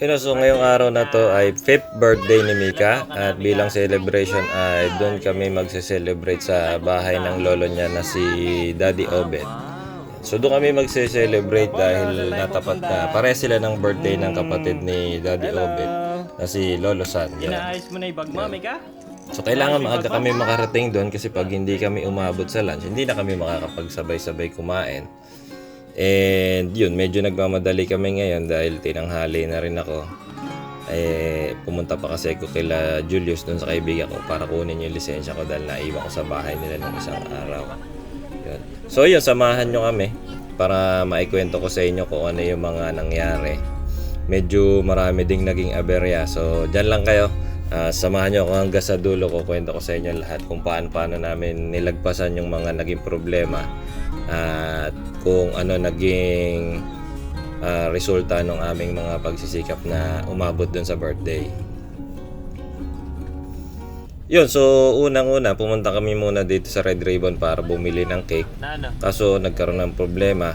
So ngayong araw na to ay 5th birthday ni Mika at bilang celebration ay doon kami magse-celebrate sa bahay ng lolo niya na si Daddy Obet. So doon kami magse-celebrate dahil natapat na pare sila ng birthday ng kapatid ni Daddy Obet na si Lolo San. Inaayos mo na yung bag mo, Mika? So kailangan maaga kami makarating doon kasi pag hindi kami umabot sa lunch, hindi na kami makakapagsabay-sabay kumain. And yun, medyo nagmamadali kami ngayon dahil tinanghali na rin ako. Pumunta pa kasi ako kila Julius dun sa kaibigan ko para kunin yung lisensya ko dahil naiwan ko sa bahay nila ng isang araw. Yun. So yun, samahan nyo kami para maikwento ko sa inyo kung ano yung mga nangyari. Medyo marami ding naging aberya, so dyan lang kayo. Samahan nyo ako hanggang sa dulo ko, kwento ko sa inyo lahat kung paano namin nilagpasan yung mga naging problema at kung ano naging resulta ng aming mga pagsisikap na umabot dun sa birthday. Yun, so unang-una pumunta kami muna dito sa Red Ribbon para bumili ng cake. Kaso nagkaroon ng problema,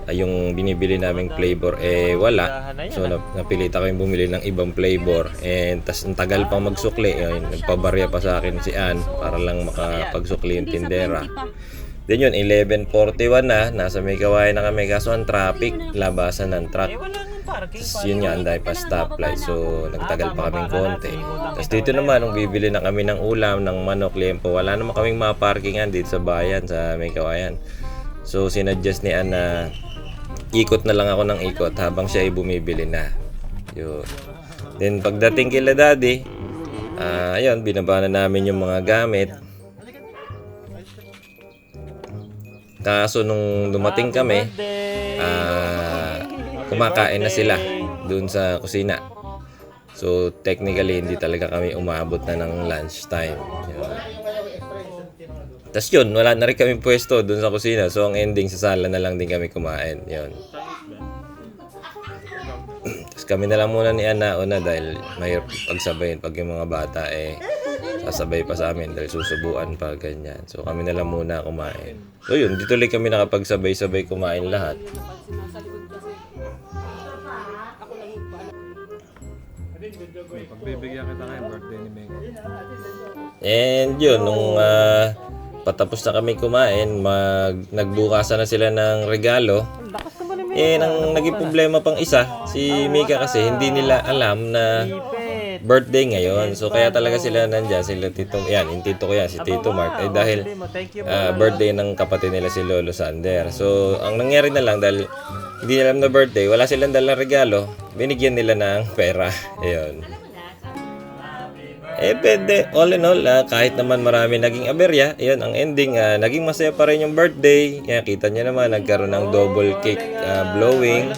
yung binibili naming flavor wala. So napilitan kami bumili ng ibang flavor and tas ang tagal pang magsukli. Nagpabarya pa sa akin si Ann para lang makapagsukli yung tindera. Then yun, 11:41 na, nasa may kawain na kami kaso ang traffic, labasan ng truck. Tapos yun nga, anday pa stoplight, so nagtagal pa kaming konti. Tapos dito naman, nung bibili na kami ng ulam, ng manok, liempo, wala naman kaming mga parkingan dito sa bayan, sa may kawayan. So sinuggest ni Ann na ikot na lang ako ng ikot habang siya ay bumibili na. Yun. Then pagdating kila Daddy, ayun, binaba na namin yung mga gamit. Kaso nung dumating kami, kumakain na sila doon sa kusina. So technically hindi talaga kami umabot na ng lunch time. Tapos yun, wala na rin kami pwesto doon sa kusina. So ang ending, sa sala na lang din kami kumain. Yun. Tapos kami na lang muna ni Ana una dahil mahirap pagsabayin pag yung mga bata sasabay pa sa amin dahil susubuan pa ganyan. So kami na lang muna kumain. So yun, dito ulit kami nakapagsabay-sabay kumain lahat. Pagbibigyan kita ngayon, birthday ni Mega. And yun, nung patapos na kami kumain, nagbukasan na sila ng regalo. Nang naging problema pang isa, si Mika kasi hindi nila alam na birthday ngayon. So kaya talaga sila nandyan, sila Tito, yung Tito ko yan, si Tito Mark, dahil birthday ng kapatid nila si Lolo Sander. So ang nangyari na lang, dahil hindi nila alam na birthday, wala silang dalang regalo, binigyan nila ng pera. Ayun. Pwede, all in all, kahit naman marami naging aberya, yun, ang ending, naging masaya pa rin yung birthday. Kaya kita nyo naman, nagkaroon ng double cake blowing,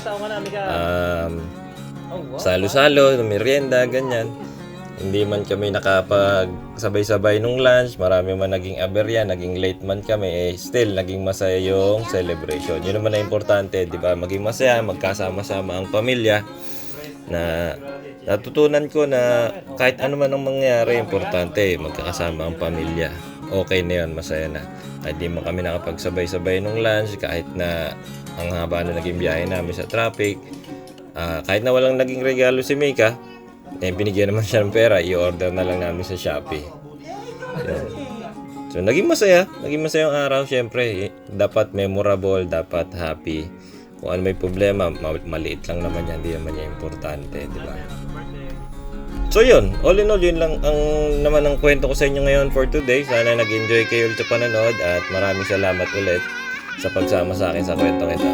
salo-salo, merienda, ganyan. Hindi man kami nakapagsabay-sabay nung lunch, marami man naging aberya, naging late man kami, still naging masaya yung celebration. Yun naman na importante, di ba? Maging masaya, magkasama-sama ang pamilya. Na natutunan ko na kahit ano man ang mangyari, importante magkakasama ang pamilya. Okay na yun, masaya na. Kahit di man kami nakapagsabay-sabay nung lunch, kahit na ang haba na naging biyahe namin sa traffic, kahit na walang naging regalo si Mika, binigyan naman siya ng pera, i-order na lang namin sa Shopee. So naging masaya ang araw. Syempre, dapat memorable, dapat happy. Kung ano may problema, maliit lang naman yan, hindi naman yan importante, di ba? So yun, all in all, yun lang naman ang kwento ko sa inyo ngayon for today. Sana nag-enjoy kayo ulit sa panonood at maraming salamat ulit sa pagsama sa akin sa kwentong ito.